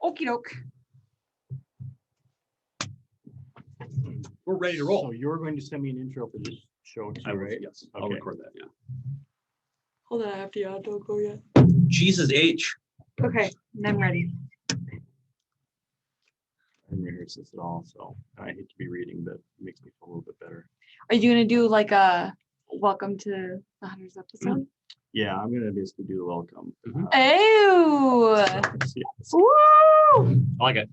Okie doke. We're ready to roll. So you're going to send me an intro for this show too, right? Yes, I'll Okay. record that. Yeah. Hold on, I have to don't go yet. Jesus H. Okay, I'm ready. I didn't rehearse this at all, so I hate to be reading, but it makes me feel a little bit better. Are you gonna do like a welcome to the 100th episode? Yeah, I'm gonna basically do the welcome. Ew! Yes. Woo! I like it.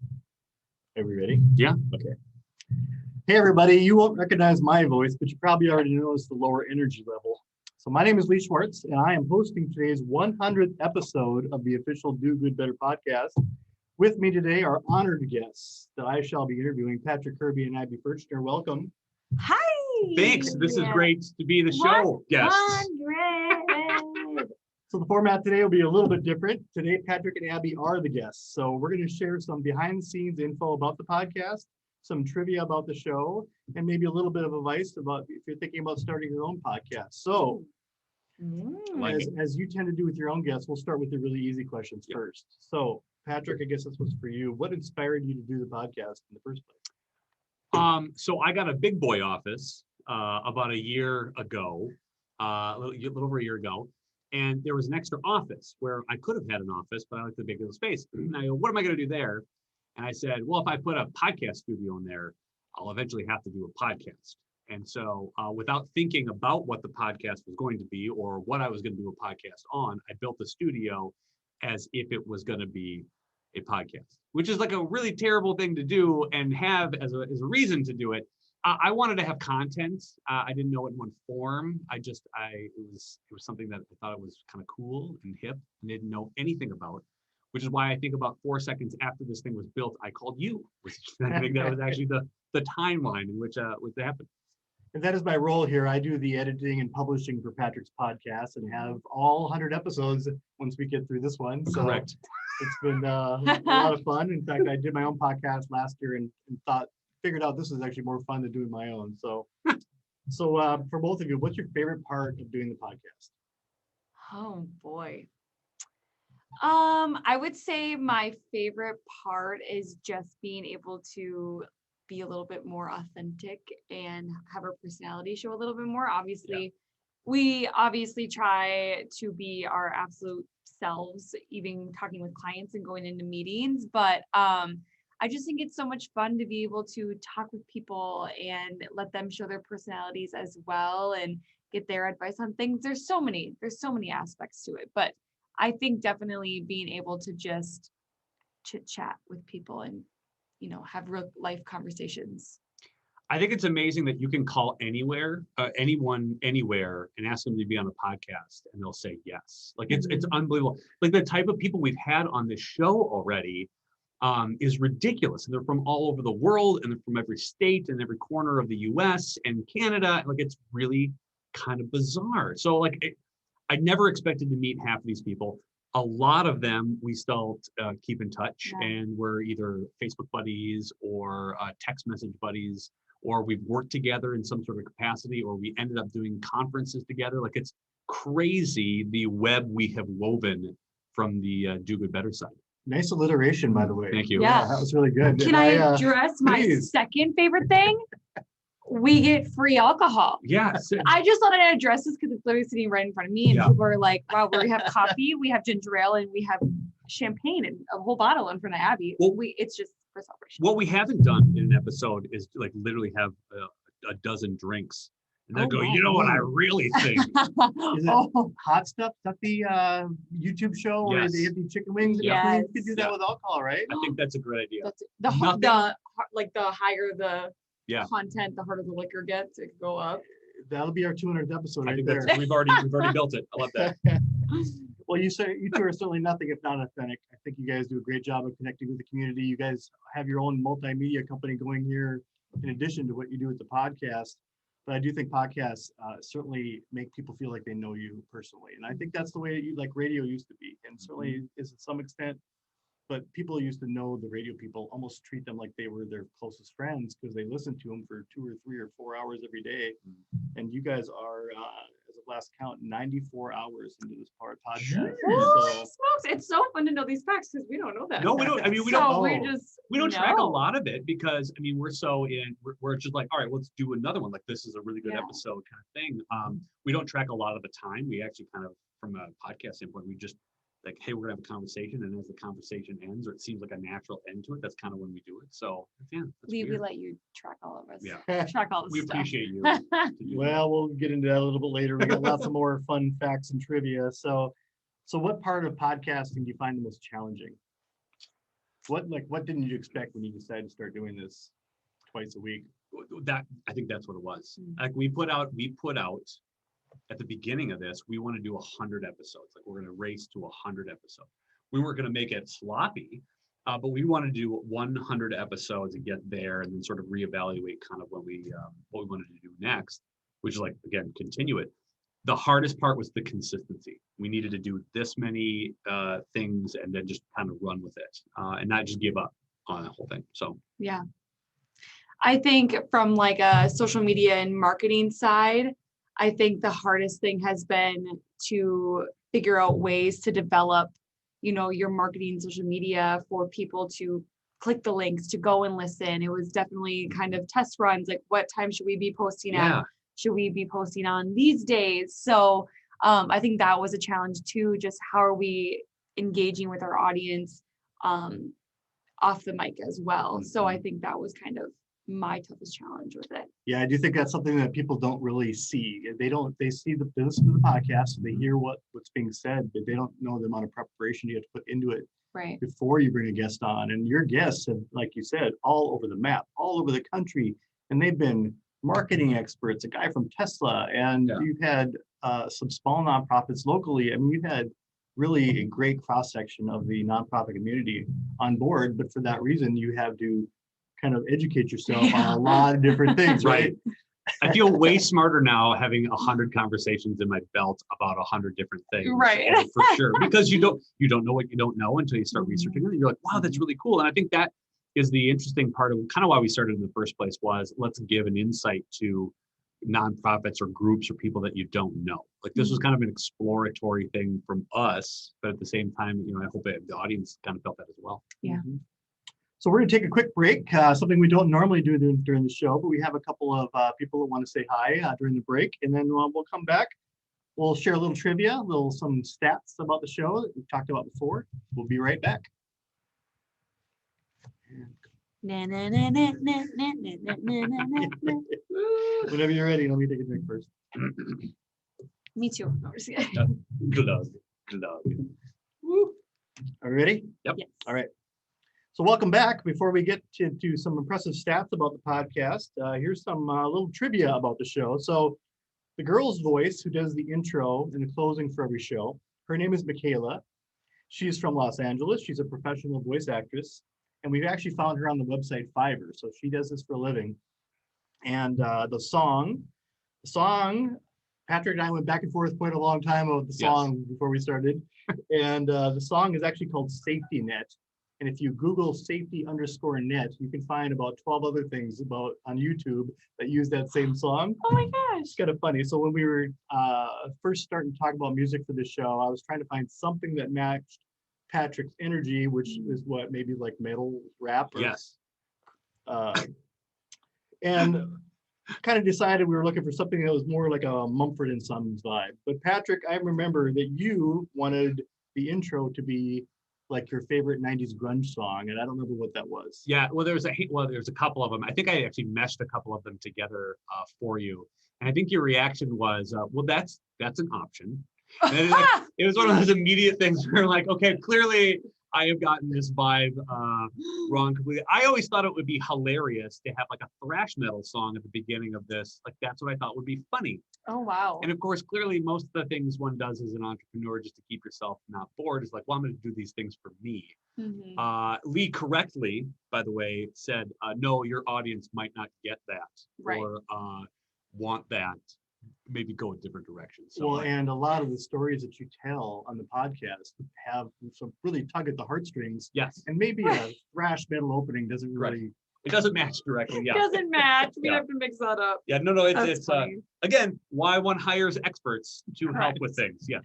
Are we ready? Yeah. Okay. Hey everybody, you won't recognize my voice, but you probably already noticed the lower energy level. So my name is Lee Schwartz, and I am hosting today's 100th episode of the official Do Good Better podcast. With me today are honored guests that I shall be interviewing, Patrick Kirby and Abby Furchner. Welcome. Hi! Thanks. This is great to be the show. Yes. 100! So the format today will be a little bit different. Today, Patrick and Abby are the guests. So we're going to share some behind the scenes info about the podcast, some trivia about the show, and maybe a little bit of advice about if you're thinking about starting your own podcast. So as you tend to do with your own guests, we'll start with the really easy questions first. So Patrick, I guess this was for you. What inspired you to do the podcast in the first place? So I got a big boy office about a year ago, a little over a year ago. And there was an extra office where I could have had an office, but I like the big little space. And I go, what am I going to do there? And I said, well, if I put a podcast studio in there, I'll eventually have to do a podcast. And so without thinking about what the podcast was going to be or what I was going to do a podcast on, I built the studio as if it was going to be a podcast, which is like a really terrible thing to do and have as a reason to do it. I wanted to have content. I didn't know it in one form. It was something that I thought it was kind of cool and hip and didn't know anything about, which is why I think about 4 seconds after this thing was built, I called you. I think that was actually the timeline in which that happened. And that is my role here. I do the editing and publishing for Patrick's podcast and have all 100 episodes once we get through this one. So Correct. It's been a lot of fun. In fact, I did my own podcast last year and figured out this was actually more fun than doing my own. So for both of you, what's your favorite part of doing the podcast? Oh boy. I would say my favorite part is just being able to be a little bit more authentic and have our personality show a little bit more. Obviously, we obviously try to be our absolute selves, even talking with clients and going into meetings. But I just think it's so much fun to be able to talk with people and let them show their personalities as well and get their advice on things. There's so many aspects to it, but I think definitely being able to just chit chat with people and, have real life conversations. I think it's amazing that you can call anyone anywhere and ask them to be on a podcast and they'll say yes. Like it's unbelievable. Like the type of people we've had on this show already is ridiculous. And they're from all over the world and they're from every state and every corner of the US and Canada. Like it's really kind of bizarre. So I never expected to meet half of these people. A lot of them we still keep in touch and we're either Facebook buddies or text message buddies, or we've worked together in some sort of capacity, or we ended up doing conferences together. Like it's crazy the web we have woven from the Do Good Better side. Nice alliteration, by the way. Thank you. Yeah. That was really good. Can I address my second favorite thing? We get free alcohol. Yes. I just thought I'd address this because it's literally sitting right in front of me, and people are like, wow, we have coffee, we have ginger ale, and we have champagne and a whole bottle in front of Abby. Well, it's just for celebration. What we haven't done in an episode is like literally have a dozen drinks. And they'll go, you know what I really think? Is it Hot Stuff? Is that the YouTube show where they have the chicken wings? Yes. You could do that with alcohol, right? I think that's a great idea. The higher the content, the harder the liquor gets. It can go up. That'll be our 200th episode. I right think there. we've already built it. I love that. Well, you two are certainly nothing if not authentic. I think you guys do a great job of connecting with the community. You guys have your own multimedia company going here in addition to what you do with the podcast. But I do think podcasts certainly make people feel like they know you personally. And I think that's the way radio used to be, and certainly is to some extent. But people used to know the radio people, almost treat them like they were their closest friends because they listened to them for 2 or 3 or 4 hours every day. And you guys are, as a last count, 94 hours into this podcast. Holy So, smokes. It's so fun to know these facts because we don't know that. No, we don't. I mean, we So don't. we know. just We don't track a know. lot of it because I mean we're just like, all right, let's do another one. Like this is a really good Yeah. episode kind of thing. We don't track a lot of the time. We actually kind of, from a podcast standpoint, we just like, hey, we're gonna have a conversation, and as the conversation ends, or it seems like a natural end to it, that's kind of when we do it. So yeah, that's We weird. let you track all of us. Yeah. Track all the We stuff. appreciate you. well, we'll get into that a little bit later. We got lots of more fun facts and trivia. So what part of podcasting do you find the most challenging? What didn't you expect when you decided to start doing this twice a week? That I think that's what it was. Mm. Like we put out at the beginning of this, we want to do 100 episodes. Like we're going to race to 100 episodes. We weren't going to make it sloppy, but we want to do 100 episodes and get there, and then sort of reevaluate kind of what we wanted to do next, which is like, again, continue it. The hardest part was the consistency. We needed to do this many things and then just kind of run with it and not just give up on the whole thing. So Yeah. I think from like a social media and marketing side, I think the hardest thing has been to figure out ways to develop, your marketing social media for people to click the links, to go and listen. It was definitely kind of test runs, like what time should we be posting at? Should we be posting on these days? So I think that was a challenge too. Just how are we engaging with our audience off the mic as well? So I think that was kind of my toughest challenge with it. Yeah, I do think that's something that people don't really see. They listen to the podcast, they hear what's being said, but they don't know the amount of preparation you have to put into it Right. before you bring a guest on. And your guests have, like you said, all over the map, all over the country, and they've been marketing experts, a guy from Tesla, and you've had some small nonprofits locally. I mean, you've had really a great cross section of the nonprofit community on board, but for that reason, you have to kind of educate yourself on a lot of different things, right? I feel way smarter now having 100 conversations in my belt about 100 different things. Right. For sure. Because you don't know what you don't know until you start researching it. And you're like, wow, that's really cool. And I think that is the interesting part of kind of why we started in the first place, was let's give an insight to nonprofits or groups or people that you don't know. Like this was kind of an exploratory thing from us, but at the same time, I hope the audience kind of felt that as well. Yeah. So we're going to take a quick break, something we don't normally do during the show, but we have a couple of people that want to say hi during the break, and then we'll come back. We'll share a little trivia, some stats about the show that we've talked about before. We'll be right back. Whenever you're ready, let me take a drink first. Me too. No, just kidding. Glug. Are you ready? Yep. Yes. All right. So welcome back. Before we get to some impressive stats about the podcast, here's some little trivia about the show. So the girl's voice, who does the intro and the closing for every show, her name is Michaela. She's from Los Angeles. She's a professional voice actress, and we've actually found her on the website Fiverr. So she does this for a living. And the song, Patrick and I went back and forth quite a long time about the song before we started. And the song is actually called Safety Net. And if you Google safety_net, you can find about 12 other things on YouTube that use that same song. Oh my gosh. It's kind of funny. So when we were first starting to talk about music for the show, I was trying to find something that matched Patrick's energy, which is maybe like metal rap. And kind of decided we were looking for something that was more like a Mumford and Sons vibe. But Patrick, I remember that you wanted the intro to be like your favorite 90s grunge song, and I don't remember what that was. Yeah, well, there's a couple of them. I think I actually meshed a couple of them together for you, and I think your reaction was, well, that's an option. And it was one of those immediate things where like, okay, clearly I have gotten this vibe wrong completely. I always thought it would be hilarious to have like a thrash metal song at the beginning of this. Like that's what I thought would be funny. Oh, wow. And of course, clearly most of the things one does as an entrepreneur just to keep yourself not bored is like, well, I'm going to do these things for me. Lee correctly, by the way, said, no, your audience might not get that or want that. Maybe go a different direction. So, well, and a lot of the stories that you tell on the podcast have some really tug at the heartstrings. Yes. And maybe a thrash metal opening doesn't really It doesn't match directly. Yeah. Doesn't match. We Yeah. have to mix that up. Yeah. No. That's It's funny. again why one hires experts to help Correct. with things. Yes.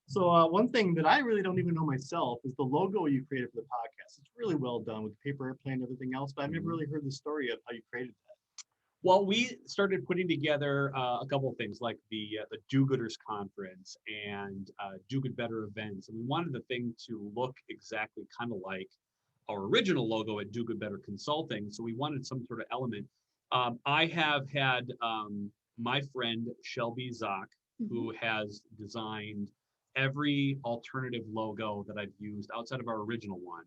So one thing that I really don't even know myself is the logo you created for the podcast. It's really well done with the paper airplane and everything else, but I've never really heard the story of how you created that. Well, we started putting together a couple of things like the Do-Gooders Conference and Do Good Better events, and we wanted the thing to look exactly kind of like our original logo at Do Good Better Consulting. So we wanted some sort of element. I have had my friend Shelby Zock, who has designed every alternative logo that I've used outside of our original one.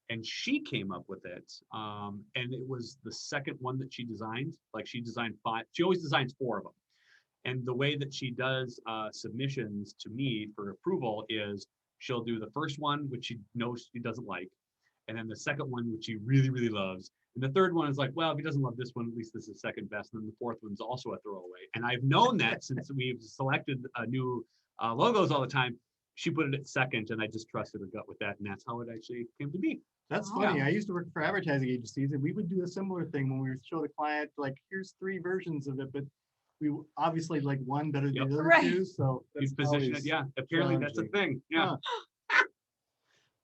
And she came up with it. And it was the second one that she designed. Like she designed 5, she always designs 4 of them. And the way that she does submissions to me for approval is she'll do the first one, which she knows she doesn't like. And then the second one, which she really, really loves. And the third one is like, well, if he doesn't love this one, at least this is second best. And then the fourth one's also a throwaway. And I've known that since we've selected new logos all the time. She put it at second, and I just trusted her gut with that. And that's how it actually came to be. That's Oh. funny. I used to work for advertising agencies, and we would do a similar thing when we would show the client, like, here's 3 versions of it, but we obviously like one better than Yep. the other Right. 2. So You that's position always it, yeah. Apparently that's a thing. Yeah. Huh.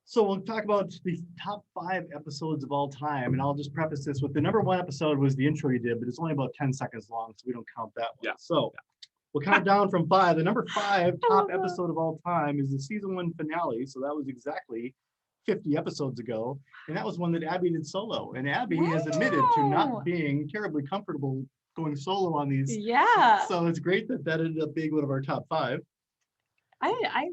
So we'll talk about the top 5 episodes of all time, and I'll just preface this with the number 1 episode was the intro you did, but it's only about 10 seconds long, so we don't count that one. Yeah. So we'll count down from 5. The number 5 I top love that. episode of all time is the season 1 finale. So that was exactly 50 episodes ago, and that was one that Abby did solo. And Abby has admitted to Wow. not being terribly comfortable going solo on these. Yeah. So it's great that that ended up being one of our top 5. I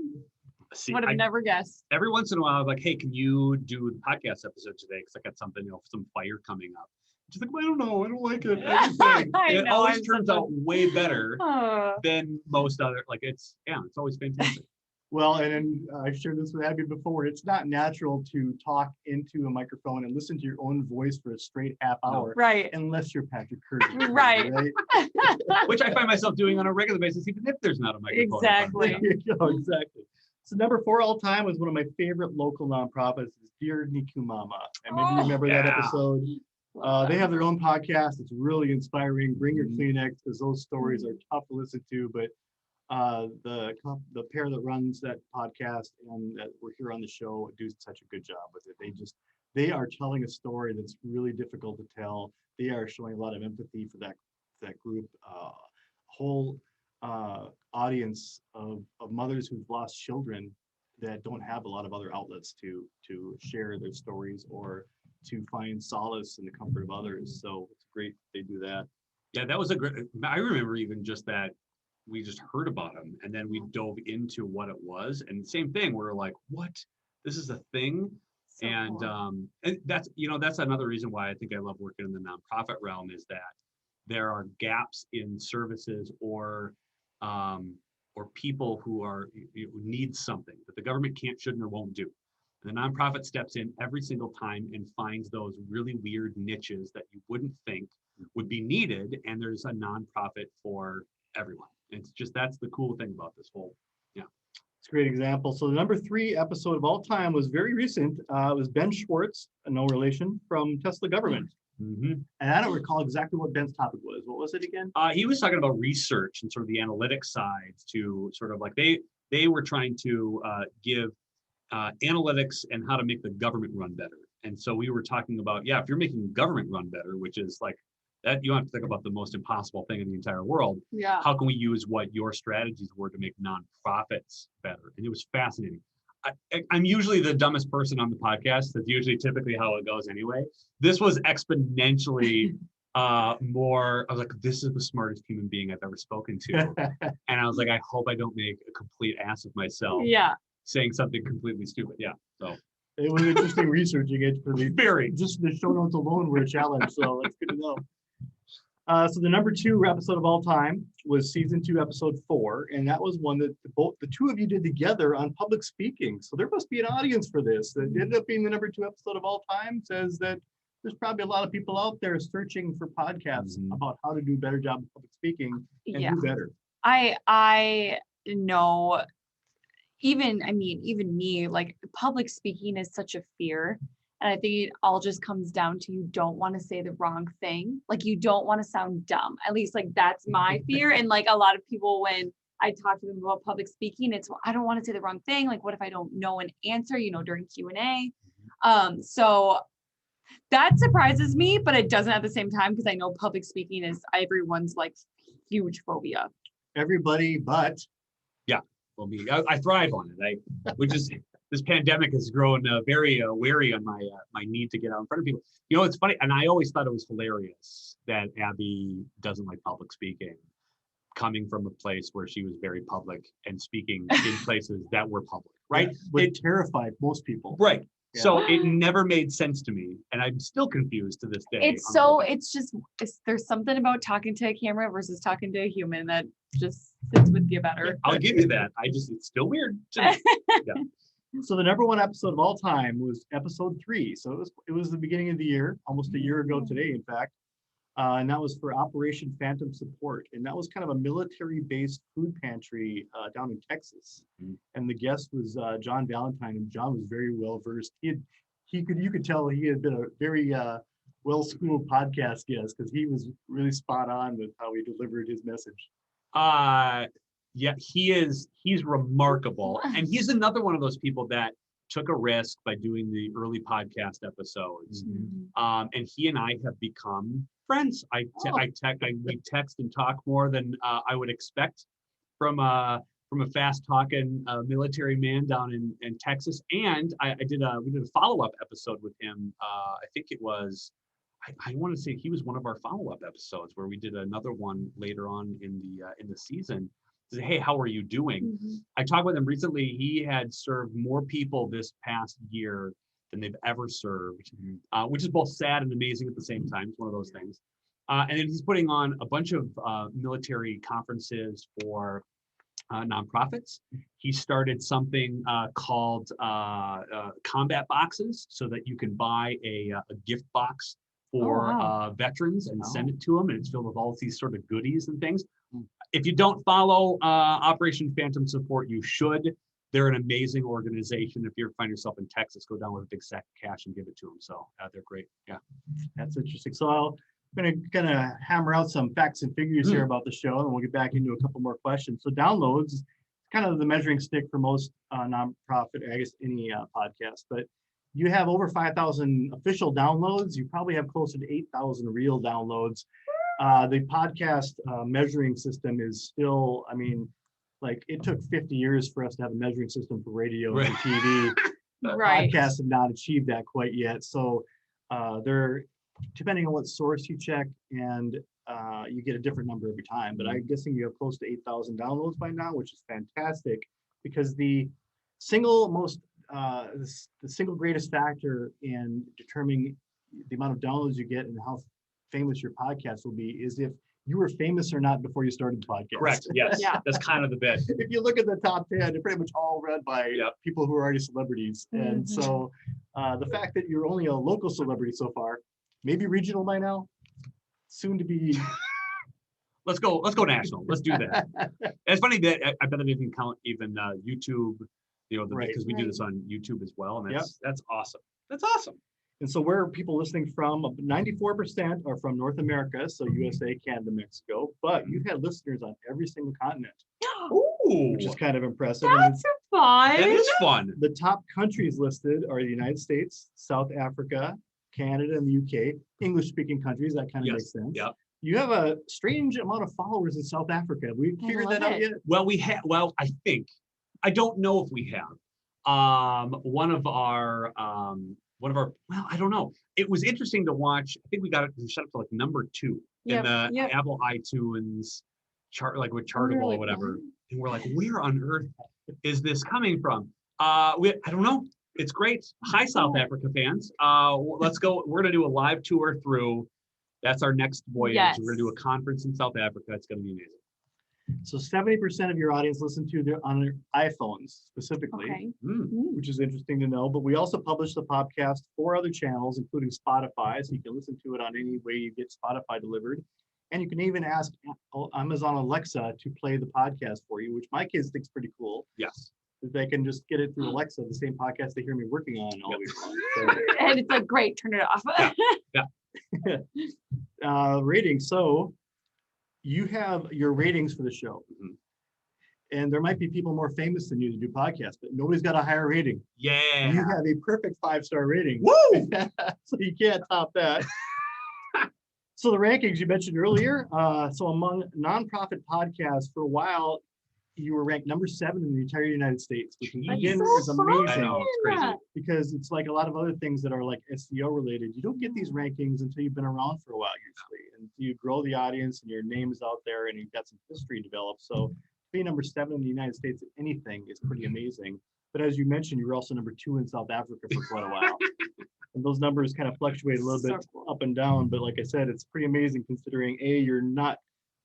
See, would have never guessed. every once in a while, I was like, hey, can you do the podcast episode today? Because I got something, some fire coming up. She's like, well, I don't know. I don't like it. Everything. I And it know, always I'm turns such a- out way better Uh, than most other, like it's always fantastic. Well, and then I've shared this with Abby before. It's not natural to talk into a microphone and listen to your own voice for a straight half hour, right. unless you're Patrick Kirby. Right. Which I find myself doing on a regular basis, even if there's not a microphone. in front of Exactly. me. There you go, exactly. So number 4 all time was one of my favorite local nonprofits, is Dear Niku Mama. And maybe you Oh, remember that yeah. episode. They have their own podcast. It's really inspiring. Bring your Kleenex, because those stories are tough to listen to. But the pair that runs that podcast and that we're here on the show do such a good job with it. They are telling a story that's really difficult to tell. They are showing a lot of empathy for that group. Whole audience of mothers who've lost children that don't have a lot of other outlets to share their stories or to find solace in the comfort of others. So it's great they do that. Yeah, that was a great, I remember even just that we just heard about them and then we dove into what it was. And same thing, we were like, what? This is a thing? So And cool. and that's that's another reason why I think I love working in the nonprofit realm, is that there are gaps in services or people who need something that the government can't, shouldn't, or won't do. And the nonprofit steps in every single time and finds those really weird niches that you wouldn't think would be needed, and there's a nonprofit for everyone. It's just, that's the cool thing about this whole. It's a great example. So the number 3 episode of all time was very recent. It was Ben Schwartz, no relation, from Tesla Government. And I don't recall exactly what Ben's topic was. What was it again? He was talking about research and sort of the analytics side, to sort of like they were trying to give analytics and how to make the government run better. And so we were talking about, if you're making government run better, which is like that, you don't have to think about the most impossible thing in the entire world. Yeah. How can we use what your strategies were to make nonprofits better? And it was fascinating. I'm usually the dumbest person on the podcast. That's usually typically how it goes anyway. This was exponentially more. I was like, this is the smartest human being I've ever spoken to. And I was like, I hope I don't make a complete ass of myself Yeah. saying something completely stupid. Yeah. So It was interesting researching it for the very. just the show notes alone were a challenge. So that's good to know. So the number 2 episode of all time was season 2, episode 4, and that was one that the 2 of you did together on public speaking. So there must be an audience for this. That ended up being the number 2 episode of all time. Says that there's probably a lot of people out there searching for podcasts about how to do a better job of public speaking and Yeah. do better. I know, even me, like, public speaking is such a fear. And I think it all just comes down to you don't want to say the wrong thing. Like you don't want to sound dumb. At least like that's my fear. And like a lot of people, when I talk to them about public speaking, it's, well, I don't want to say the wrong thing. Like what if I don't know an answer, during Q&A? So that surprises me, but it doesn't at the same time, because I know public speaking is everyone's like huge phobia. Everybody, but Well, I thrive on it. Which is this pandemic has grown very wary on my my need to get out in front of people. It's funny, and I always thought it was hilarious that Abby doesn't like public speaking, coming from a place where she was very public and speaking in places that were public, right? It terrified most people. Right. Yeah. So it never made sense to me, and I'm still confused to this day. There's something about talking to a camera versus talking to a human that just sits with you better. I'll give you that. It's still weird to me. Yeah. So the #1 episode of all time was episode 3. So it was the beginning of the year, almost a year ago today, in fact. And that was for Operation Phantom Support. And that was kind of a military-based food pantry down in Texas. And the guest was John Valentine, and John was very well versed. You could tell he had been a very well-schooled podcast guest, because he was really spot on with how he delivered his message. Yeah, he's remarkable. And he's another one of those people that took a risk by doing the early podcast episodes. And he and I have become friends. We text and talk more than I would expect from a fast talking military man down in Texas. And we did a follow-up episode with him. I think it was, I want to say he was one of our follow-up episodes, where we did another one later on in the season. Say, hey, how are you doing? I talked with him recently. He had served more people this past year than they've ever served, which is both sad and amazing at the same time. It's one of those things. And then he's putting on a bunch of military conferences for nonprofits. He started something called combat boxes, so that you can buy a gift box for veterans and send it to them, and it's filled with all these sort of goodies and things. If you don't follow Operation Phantom Support, you should. They're an amazing organization. If you ever find yourself in Texas, go down with a big sack of cash and give it to them. So they're great. Yeah, that's interesting. So I'm going to hammer out some facts and figures here about the show, and we'll get back into a couple more questions. So downloads is kind of the measuring stick for most nonprofit, I guess any podcast, but you have over 5,000 official downloads. You probably have closer to 8,000 real downloads. The podcast measuring system is still, like it took 50 years for us to have a measuring system for radio and TV. Right. Podcasts have not achieved that quite yet. So they're, depending on what source you check, and you get a different number every time. But I'm guessing you have close to 8,000 downloads by now, which is fantastic, because the single greatest factor in determining the amount of downloads you get and how famous your podcast will be is if you were famous or not before you started the podcast. Correct. Yes. Yeah. That's kind of the bit. If you look at the top 10, they're pretty much all read by people who are already celebrities. And so the fact that you're only a local celebrity so far, maybe regional by now, soon to be. Let's go national. Let's do that. It's funny that I bet that you can count even YouTube, because we do this on YouTube as well. And that's awesome. That's awesome. And so where are people listening from? 94% are from North America, so USA, Canada, Mexico. But you've had listeners on every single continent. Ooh, which is kind of impressive. That's fun. That is fun. The top countries listed are the United States, South Africa, Canada, and the UK. English-speaking countries, that kind of makes sense. Yeah. You have a strange amount of followers in South Africa. Have we figured that out yet? Well, we have. Well, I don't know if we have. One of our, well, I don't know. It was interesting to watch. I think we got it shut up to like number 2 in the Apple iTunes chart, like with Chartable or whatever. And we're like, where on earth is this coming from? I don't know. It's great. Hi, South Africa fans. Let's go. We're going to do a live tour through. That's our next voyage. Yes. We're going to do a conference in South Africa. It's going to be amazing. So 70% of your audience listen to it on their iPhones specifically, which is interesting to know. But we also publish the podcast 4 other channels, including Spotify, so you can listen to it on any way you get Spotify delivered. And you can even ask Amazon Alexa to play the podcast for you, which my kids think is pretty cool. Yes. They can just get it through Alexa, the same podcast they hear me working on all week long. So, And it's like, great, turn it off. ratings. So you have your ratings for the show. And there might be people more famous than you to do podcasts, but nobody's got a higher rating. Yeah. You have a perfect 5-star rating. Woo! So you can't top that. So the rankings you mentioned earlier, so among nonprofit podcasts for a while, you were ranked number 7 in the entire United States, which again is amazing. I know, it's crazy. Because it's like a lot of other things that are like SEO related. You don't get these rankings until you've been around for a while usually. And you grow the audience and your name is out there and you've got some history developed. So being number 7 in the United States at anything is pretty amazing. But as you mentioned, you were also number 2 in South Africa for quite a while. And those numbers kind of fluctuate a little bit up and down. But like I said, it's pretty amazing considering you're not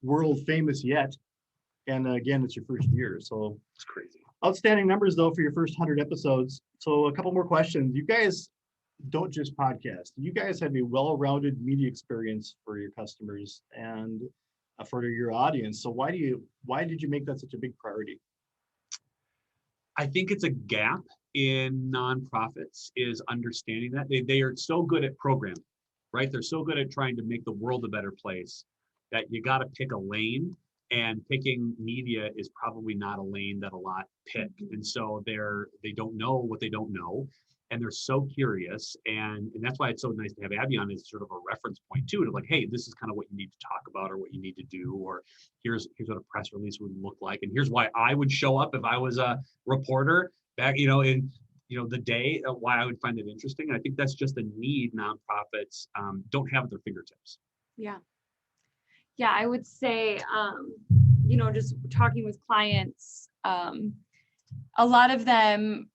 world famous yet. And again, it's your first year. So It's crazy. outstanding numbers though for your first 100 episodes. So a couple more questions. You guys don't just podcast. You guys have a well-rounded media experience for your customers and for your audience. So why did you make that such a big priority? I think it's a gap in nonprofits is understanding that they are so good at programming, right? They're so good at trying to make the world a better place that you got to pick a lane, and picking media is probably not a lane that a lot pick. And so they don't know what they don't know. And they're so curious. And that's why it's so nice to have Abby on as sort of a reference point too, to like, hey, this is kind of what you need to talk about or what you need to do, or here's what a press release would look like. And here's why I would show up if I was a reporter back, in the day, why I would find it interesting. And I think that's just a need nonprofits don't have at their fingertips. Yeah. Yeah, I would say, just talking with clients, a lot of them,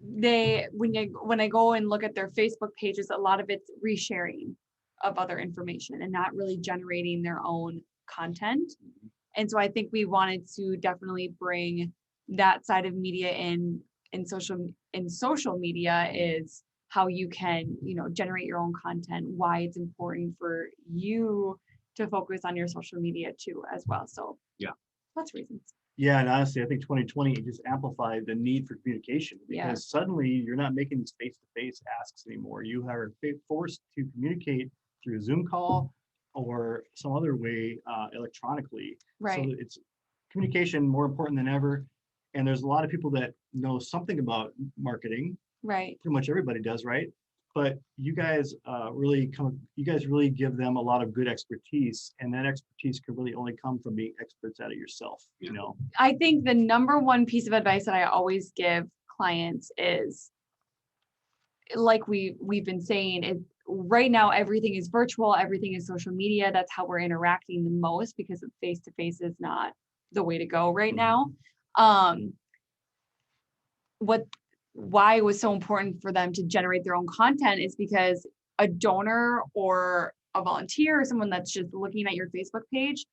when I go and look at their Facebook pages, a lot of it's resharing of other information and not really generating their own content. And so I think we wanted to definitely bring that side of media in social media is how you can, generate your own content, why it's important for you to focus on your social media too as well. So yeah, lots of reasons. Yeah, and honestly, I think 2020 just amplified the need for communication because suddenly you're not making these face-to-face asks anymore. You are forced to communicate through a Zoom call or some other way electronically. Right. So it's communication more important than ever. And there's a lot of people that know something about marketing. Right. Pretty much everybody does, right? But you guys really give them a lot of good expertise, and that expertise can really only come from being experts at it yourself. I think the number one piece of advice that I always give clients is, like we've been saying, is right now everything is virtual, everything is social media. That's how we're interacting the most because face-to-face is not the way to go right now. Why it was so important for them to generate their own content is because a donor or a volunteer or someone that's just looking at your Facebook page,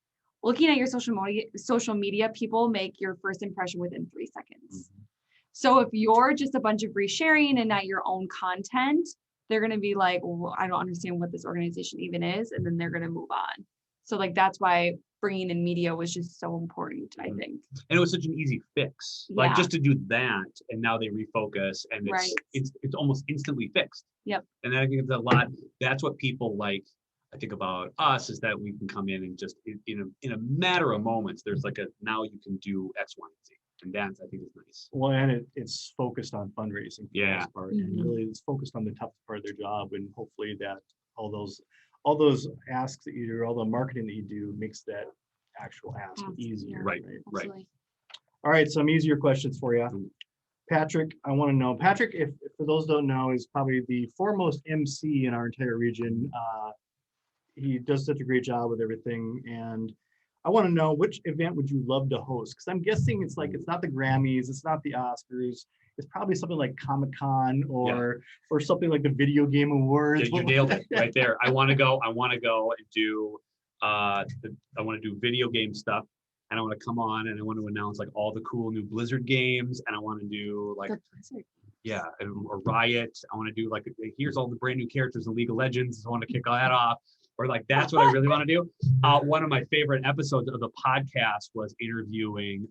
looking at your social media, people make your first impression within 3 seconds. So if you're just a bunch of resharing and not your own content, they're going to be like, well, I don't understand what this organization even is. And then they're going to move on. So that's why bringing in media was just so important, I think. And it was such an easy fix, like just to do that, and now they refocus, and it's almost instantly fixed. Yep. And then I think it's a lot. That's what people like. I think about us is that we can come in and just in a matter of moments. There's now you can do X, Y, and Z, and that's I think is nice. Well, and it's focused on fundraising. For the most part, and really it's focused on the toughest part of their job, and hopefully that all those asks that you do, all the marketing that you do makes that actual ask easier. Right. All right, some easier questions for you. Patrick, I want to know, Patrick, if for those who don't know, is probably the foremost MC in our entire region. He does such a great job with everything. And I want to know, which event would you love to host? Because I'm guessing it's not the Grammys, it's not the Oscars. It's probably something like Comic-Con or something like the Video Game Awards. You nailed it right there. I want to go and do I want to do video game stuff, and I want to come on and I want to announce all the cool new Blizzard games, and I want to do a Riot. I want to do here's all the brand new characters in League of Legends. I want to kick all that off. or like, that's what I really want to do. One of my favorite episodes of the podcast was interviewing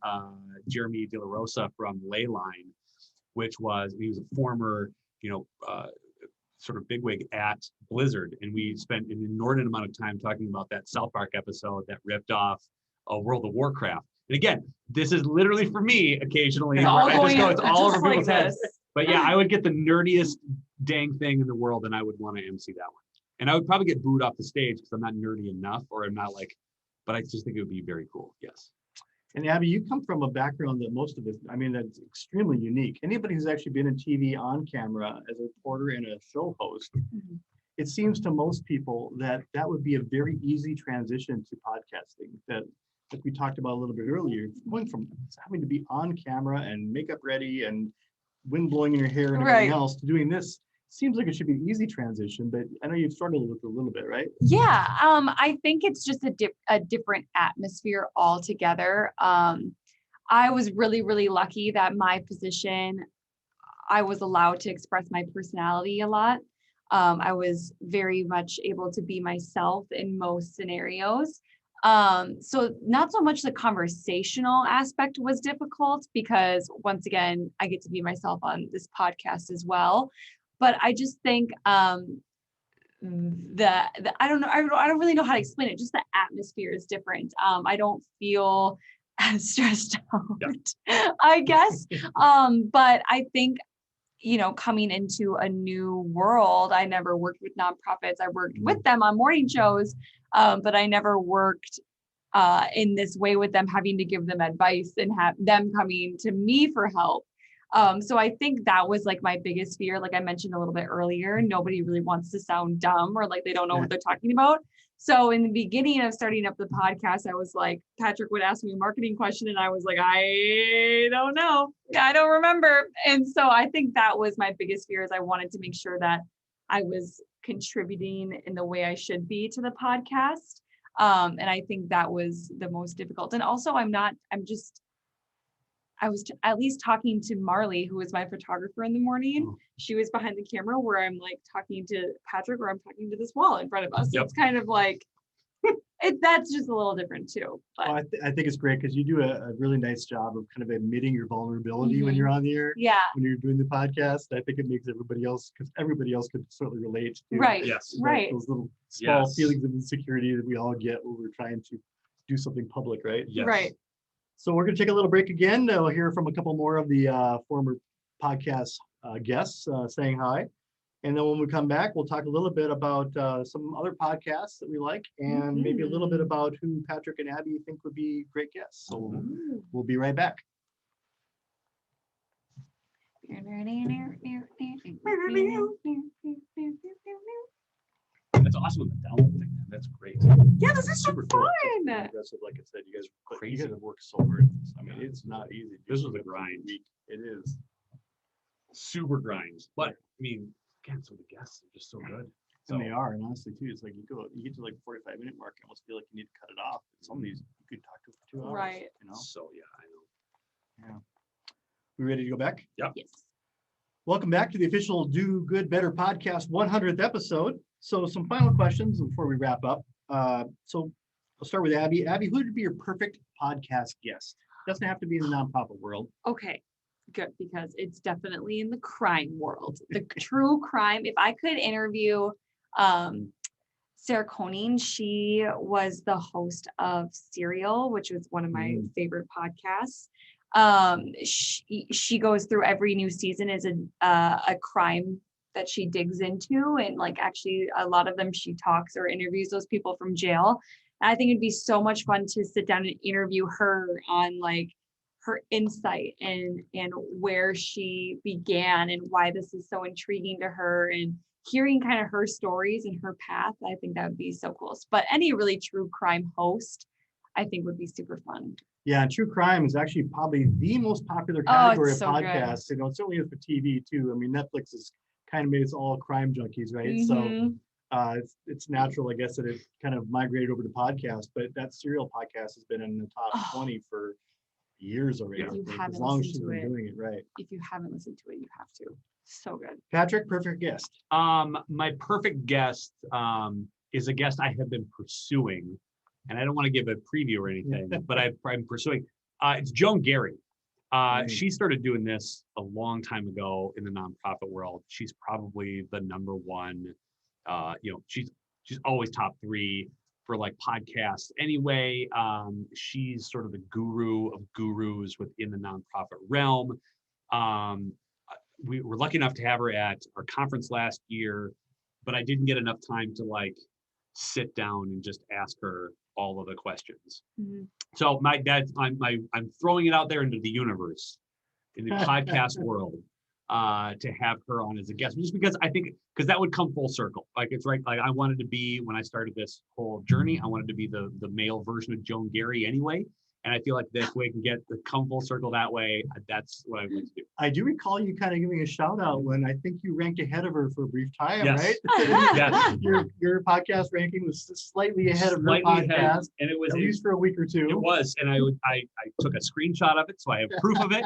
Jeremy De La Rosa from Leyline, he was a former, sort of bigwig at Blizzard. And we spent an inordinate amount of time talking about that South Park episode that ripped off World of Warcraft. And again, this is literally for me occasionally. It's all I just go, going it's all over just like people's heads. this. But yeah, I would get the nerdiest dang thing in the world and I would want to MC that one. And I would probably get booed off the stage because I'm not nerdy enough, or I'm not like, but I just think it would be very cool. Yes. And Abby, you come from a background that most of us, that's extremely unique. Anybody who's actually been in TV on camera as a reporter and a show host, it seems to most people that would be a very easy transition to podcasting. That, like we talked about a little bit earlier, going from having to be on camera and makeup ready and wind blowing in your hair and everything else to doing this. Seems like it should be an easy transition, but I know you've struggled with it a little bit, right? Yeah, I think it's just a different atmosphere altogether. I was really, really lucky that my position, I was allowed to express my personality a lot. I was very much able to be myself in most scenarios. So not so much the conversational aspect was difficult because once again, I get to be myself on this podcast as well. But I just think I don't know, I don't really know how to explain it. Just the atmosphere is different. I don't feel as stressed out, I guess. But I think, coming into a new world, I never worked with nonprofits. I worked with them on morning shows, but I never worked in this way with them, having to give them advice and have them coming to me for help. So I think that was like my biggest fear. Like I mentioned a little bit earlier, nobody really wants to sound dumb or like they don't know what they're talking about. So in the beginning of starting up the podcast, I was like, Patrick would ask me a marketing question and I was like, I don't know. I don't remember. And so I think that was my biggest fear, is I wanted to make sure that I was contributing in the way I should be to the podcast. And I think that was the most difficult. And also I was at least talking to Marley, who was my photographer in the morning. She was behind the camera where I'm like talking to Patrick or I'm talking to this wall in front of us. So it's kind of like, that's just a little different too. But Well, I think it's great because you do a really nice job of kind of admitting your vulnerability when you're on the air. Yeah. When you're doing the podcast, I think it makes everybody else, because everybody else could certainly relate to Right. Yes. Right. those little small feelings of insecurity that we all get when we're trying to do something public, right? Yes. Right. So we're going to take a little break again. We'll hear from a couple more of the former podcast guests saying hi. And then when we come back, we'll talk a little bit about some other podcasts that we like and maybe a little bit about who Patrick and Abby think would be great guests. So we'll be right back. That's awesome with the download thing. That's great. Yeah, this is super fun. Aggressive, like I said, you guys have worked so hard. I mean, it's not easy. This was a grind. It is. Super grind. But I mean, again, some of the guests are just so good. And they are, and honestly too, it's like you get to like 45-minute mark and almost feel like you need to cut it off. Some of these you could talk to for 2 hours. Right. So yeah, I know. Yeah. We ready to go back? Yep. Yes. Welcome back to the official Do Good Better podcast 100th episode. So some final questions before we wrap up. So I'll start with Abby. Abby, who would be your perfect podcast guest? Doesn't have to be in the nonprofit world. Okay, good, because it's definitely in the crime world, the true crime. If I could interview Sarah Koenig, she was the host of Serial, which was one of my favorite podcasts. She goes through every new season as a crime that she digs into, and like actually a lot of them she talks or interviews those people from jail. And I think it'd be so much fun to sit down and interview her on like her insight and where she began and why this is so intriguing to her, and hearing kind of her stories and her path. I think that would be so cool. But any really true crime host, I think would be super fun. Yeah, and true crime is actually probably the most popular category of so podcasts. Good. It certainly is for TV too. I mean, Netflix has kind of made us all crime junkies, right? So it's natural, I guess, that it kind of migrated over to podcast. But that Serial podcast has been in the top 20 for years already. As long as she's been doing it, right? If you haven't listened to it, you have to. So good. Patrick, perfect guest. My perfect guest is a guest I have been pursuing, and I don't want to give a preview or anything, but I'm pursuing. It's Joan Gary. She started doing this a long time ago in the nonprofit world. She's probably the number one. She's always top 3 for like podcasts. Anyway, she's sort of the guru of gurus within the nonprofit realm. We were lucky enough to have her at our conference last year, but I didn't get enough time to like sit down and just ask her all of the questions. Mm-hmm. So I'm throwing it out there into the universe, in the podcast world, to have her on as a guest, just because I think, because that would come full circle. Like it's right, like I wanted to be, when I started this whole journey, I wanted to be the male version of Joan Gary anyway. And I feel like this way can get the come full circle that way. That's what I'd like to do. I do recall you kind of giving a shout out when I think you ranked ahead of her for a brief time, yes. right? Yes. Your podcast ranking was slightly ahead of her podcast, and it was at least for a week or two. It was, and I took a screenshot of it, so I have proof of it.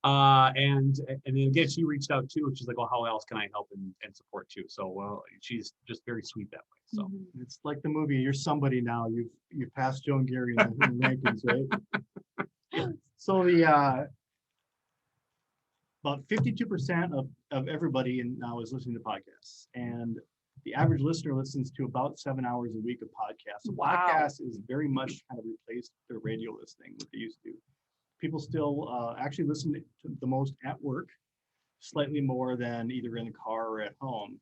And then again, she reached out too. She's like, "Well, how else can I help and support too?" So, she's just very sweet that way. So it's like the movie. You're somebody now. You've passed Joan Gary in the rankings, right? So about 52% of everybody now is listening to podcasts, and the average listener listens to about 7 hours a week of podcasts. So podcast is very much kind of replaced their radio listening, what they used to do. People still actually listen to the most at work, slightly more than either in the car or at home.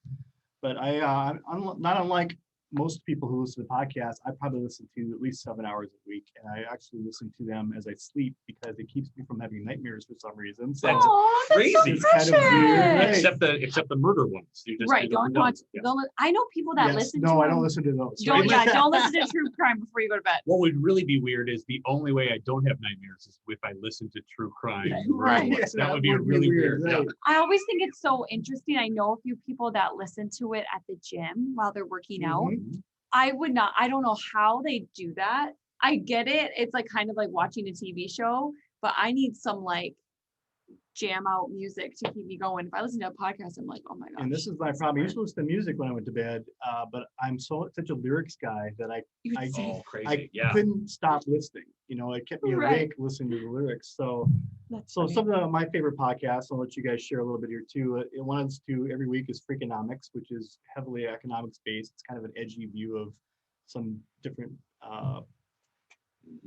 But not unlike most people who listen to podcasts, I probably listen to at least 7 hours a week, and I actually listen to them as I sleep because it keeps me from having nightmares for some reason. So that's crazy. It's kind of weird, right? Except the murder ones. You just don't watch. Yeah. I know people that listen. No, I don't listen to those. Don't listen to true crime before you go to bed. What would really be weird is the only way I don't have nightmares is if I listen to true crime. Right. That would be really weird. Right. Yeah. I always think it's so interesting. I know a few people that listen to it at the gym while they're working out. I don't know how they do that. I get it. It's like kind of like watching a TV show, but I need some like jam out music to keep me going. If I listen to a podcast, I'm like, oh my gosh. And this is my problem. I used to listen to music when I went to bed, but I'm such a lyrics guy that I couldn't stop listening. It kept me awake listening to the lyrics. So some of my favorite podcasts, I'll let you guys share a little bit here too. One of those two every week is Freakonomics, which is heavily economics based. It's kind of an edgy view of some different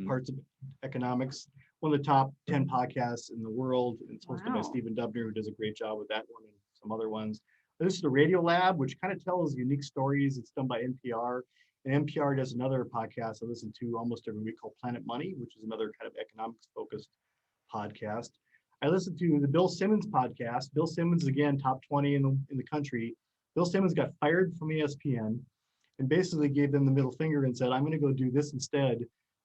parts of economics. One of the top 10 podcasts in the world. And it's hosted by Stephen Dubner, who does a great job with that one and some other ones. This is the Radio Lab, which kind of tells unique stories. It's done by NPR. And NPR does another podcast I listen to almost every week called Planet Money, which is another kind of economics-focused podcast. I listen to the Bill Simmons podcast. Bill Simmons, again, top 20 in the country. Bill Simmons got fired from ESPN and basically gave them the middle finger and said, I'm going to go do this instead.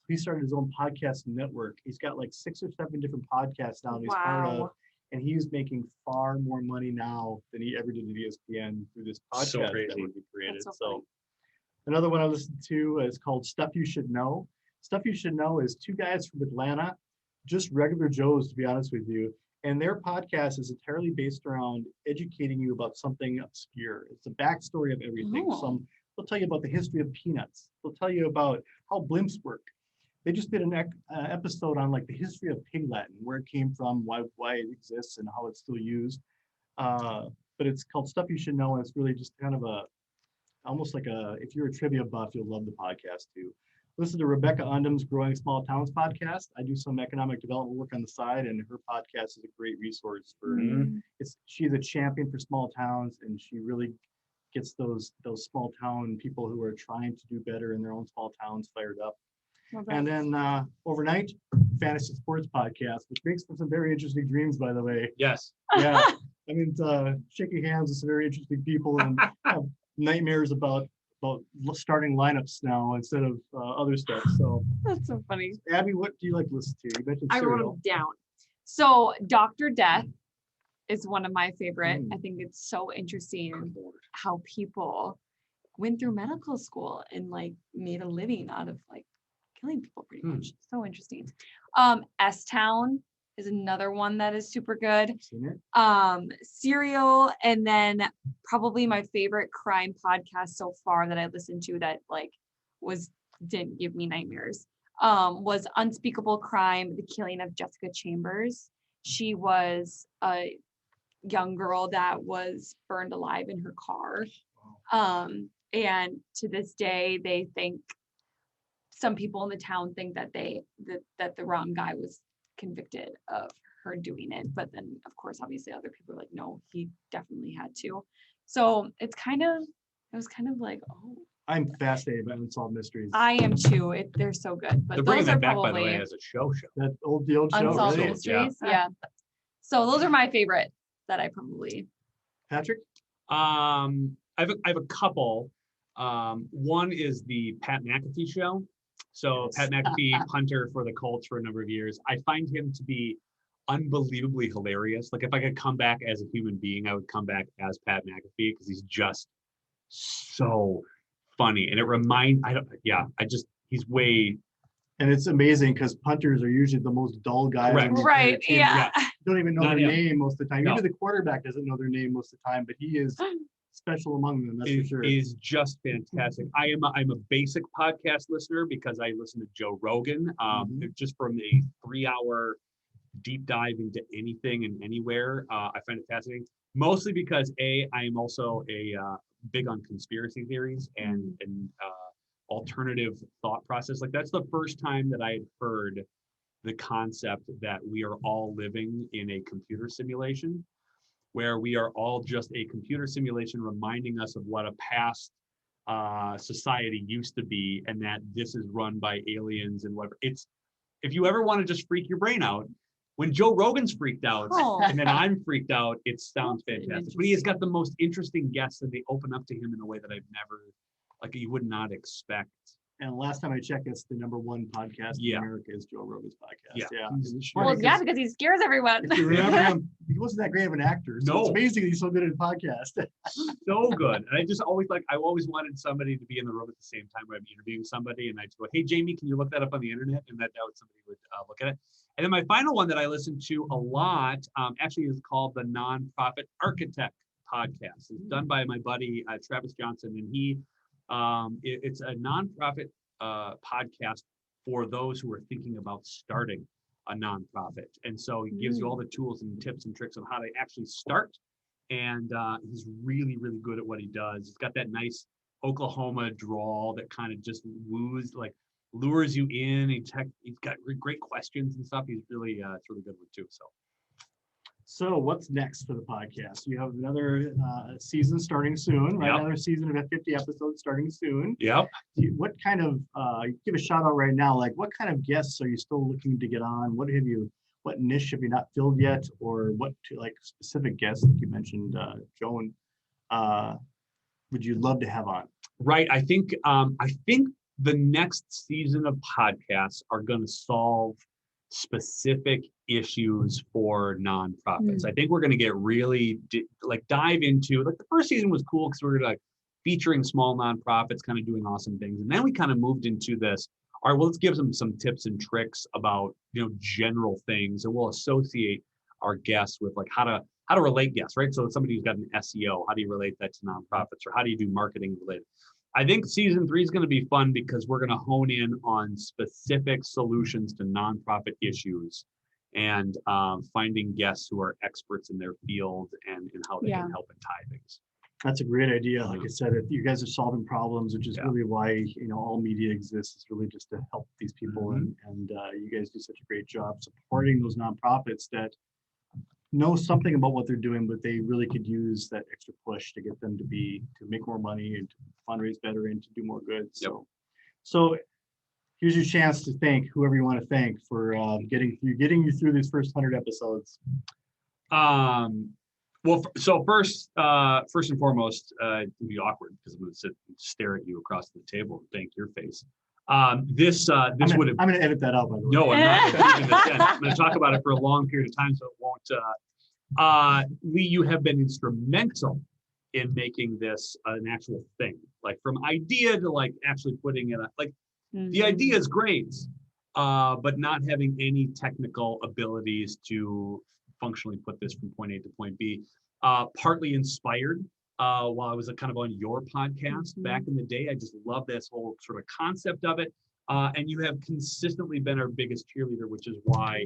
He started his own podcast network. He's got like 6 or 7 different podcasts now he's part of, and he's making far more money now than he ever did at ESPN through this podcast that would be created. So another one I listened to is called Stuff You Should Know. Stuff You Should Know is 2 guys from Atlanta, just regular Joes, to be honest with you. And their podcast is entirely based around educating you about something obscure. It's a backstory of everything. They'll tell you about the history of peanuts. They'll tell you about how blimps work. They just did an episode on like the history of Pig Latin, where it came from, why it exists, and how it's still used. But it's called Stuff You Should Know, and it's really just kind of almost like if you're a trivia buff, you'll love the podcast too. Listen to Rebecca Undum's Growing Small Towns podcast. I do some economic development work on the side, and her podcast is a great resource for. She's a champion for small towns, and she really gets those small town people who are trying to do better in their own small towns fired up. And then overnight, Fantasy Sports Podcast, which makes for some very interesting dreams, by the way. Yes. Yeah. I mean, shaking hands with some very interesting people and have nightmares about starting lineups now instead of other stuff. So that's so funny. Abby, what do you like to listen to? You mentioned I wrote them down. So Dr. Death is one of my favorite. I think it's so interesting how people went through medical school and like made a living out of like killing people pretty much. So interesting. S-Town is another one that is super good. Seen it? Serial, and then probably my favorite crime podcast so far that I listened to that like didn't give me nightmares was Unspeakable Crime: The Killing of Jessica Chambers. She was a young girl that was burned alive in her car. And to this day, they think some people in the town think that that the wrong guy was convicted of her doing it. But then, of course, obviously other people are like, no, he definitely had to. So it was kind of like, oh. I'm fascinated by unsolved mysteries. I am too. They're so good. But They're bringing those are that back, by the probably way, as a show. The old show, Unsolved really? Mysteries. Yeah. So those are my favorite that I probably. Patrick? I have a couple. One is the Pat McAfee show. So Pat McAfee, punter for the Colts for a number of years. I find him to be unbelievably hilarious. Like if I could come back as a human being, I would come back as Pat McAfee because he's just so funny. And he's way. And it's amazing because punters are usually the most dull guys. Correct. on the Right. entire team. Yeah. Don't even know Not their him. name most of the time. No. Even the quarterback doesn't know their name most of the time, but he is special among them. That's for sure. Is just fantastic. I'm a basic podcast listener because I listen to Joe Rogan, just from a 3-hour deep dive into anything and anywhere. I find it fascinating, mostly because I am also big on conspiracy theories and alternative thought process. Like that's the first time that I had heard the concept that we are all living in a computer simulation, where we are all just a computer simulation reminding us of what a past society used to be, and that this is run by aliens and whatever. If you ever want to just freak your brain out, when Joe Rogan's freaked out and then I'm freaked out, it sounds fantastic. But he has got the most interesting guests, and they open up to him in a way that I've never, like you would not expect. And last time I checked, it's the #1 podcast in America is Joe Rogan's podcast. Yeah. Well, because he scares everyone. If you remember him, he wasn't that great of an actor. So it's amazing he's so good at a podcast. So good. And I always wanted somebody to be in the room at the same time where I'm interviewing somebody, and I'd go, hey, Jamie, can you look that up on the internet? And that somebody would look at it. And then my final one that I listen to a lot actually is called the Nonprofit Architect podcast. It's done by my buddy, Travis Johnson, and it's a nonprofit podcast for those who are thinking about starting a nonprofit. And so he gives you all the tools and tips and tricks on how to actually start. And he's really, really good at what he does. He's got that nice Oklahoma drawl that kind of just lures you in. He's got great questions and stuff. He's really, it's really good with too. So what's next for the podcast? You have another season starting soon, right? Yep. Another season of 50 episodes starting soon. Yep. What kind of, give a shout out right now, like what kind of guests are you still looking to get on? What niche have you not filled yet? Or what specific guests, like you mentioned, Joan, would you love to have on? Right. I think the next season of podcasts are going to solve specific issues for nonprofits. I think we're going to get really dive into, the first season was cool because we were featuring small nonprofits kind of doing awesome things. And then we kind of moved into this, all right, well, let's give them some tips and tricks about, general things, and we'll associate our guests with how to relate guests, right? So somebody who's got an SEO, how do you relate that to nonprofits, or how do you do marketing related? I think season 3 is going to be fun because we're going to hone in on specific solutions to nonprofit issues and finding guests who are experts in their field and how they can help and tie things. That's a great idea. Like I said, if you guys are solving problems, which is really why all media exists, is really just to help these people, and you guys do such a great job supporting those nonprofits that know something about what they're doing, but they really could use that extra push to get them to make more money and to fundraise better and to do more good. So here's your chance to thank whoever you want to thank for getting you through these first 100 episodes. Well, so first and foremost, it'd be awkward because I'm going to sit and stare at you across the table and thank your face. This would have. I'm going to edit that out, by the way. No, I'm not. I'm going to talk about it for a long period of time, so it won't. Lee, you have been instrumental in making this an actual thing. From idea to actually putting it. The idea is great. but not having any technical abilities to functionally put this from point A to point B. Partly inspired while I was kind of on your podcast back in the day. I just love this whole sort of concept of it. And you have consistently been our biggest cheerleader, which is why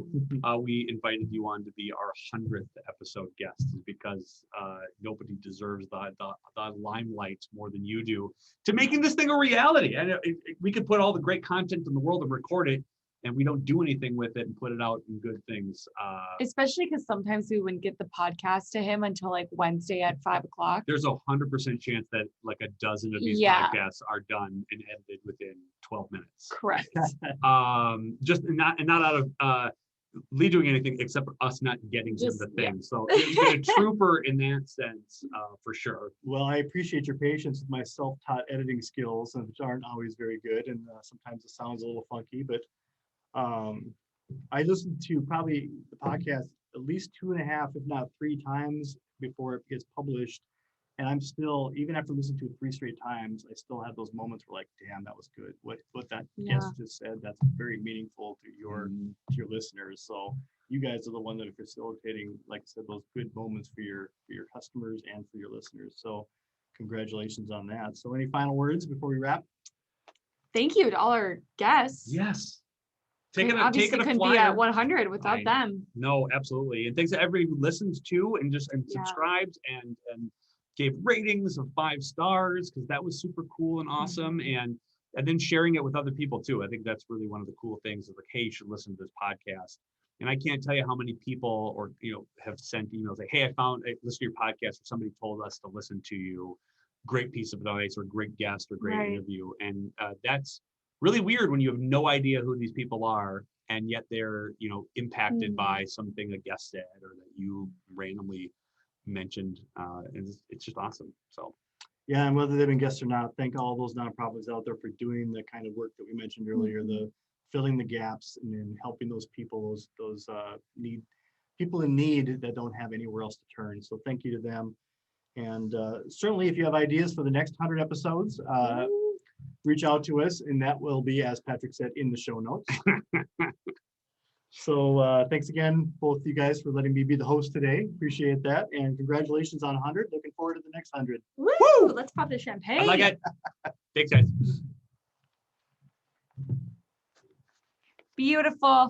we invited you on to be our 100th episode guest, is because nobody deserves the limelight more than you do to making this thing a reality. And we could put all the great content in the world and record it, and we don't do anything with it and put it out in good things. Especially because sometimes we wouldn't get the podcast to him until like Wednesday at 5 o'clock. There's 100% chance that like a dozen of these podcasts are done and edited within 12 minutes. Correct. Just not out of Lee doing anything except for us not getting him the thing. So he's been a trooper in that sense, for sure. Well, I appreciate your patience with my self-taught editing skills, which aren't always very good, and sometimes it sounds a little funky, but I listened to probably the podcast at least 2.5, if not 3 times before it gets published. And I'm still, even after listening to it 3 straight times, I still have those moments where like, damn, that was good. What that guest just said, that's very meaningful to your listeners. So you guys are the one that are facilitating, like I said, those good moments for your customers and for your listeners. So congratulations on that. So any final words before we wrap? Thank you to all our guests. Yes. Obviously couldn't be at 100 without them. No, absolutely. And thanks to everybody who listens to and subscribed and gave ratings of 5 stars, because that was super cool and awesome. And then sharing it with other people too. I think that's really one of the cool things, is like, hey, you should listen to this podcast. And I can't tell you how many people have sent emails like, hey, I listened to your podcast, or somebody told us to listen to you. Great piece of advice, or great guest, or great interview. And that's really weird when you have no idea who these people are, and yet they're, impacted by something a guest said or that you randomly mentioned. And it's just awesome. So. Yeah, and whether they've been guests or not, thank all those nonprofits out there for doing the kind of work that we mentioned earlier, the filling the gaps and then helping those people, those people in need that don't have anywhere else to turn. So thank you to them. And certainly, if you have ideas for the next 100 episodes, reach out to us, and that will be, as Patrick said, in the show notes. So thanks again, both you guys, for letting me be the host today. Appreciate that. And congratulations on 100. Looking forward to the next 100. Woo! Let's pop the champagne. I like it. Thanks, guys. Beautiful.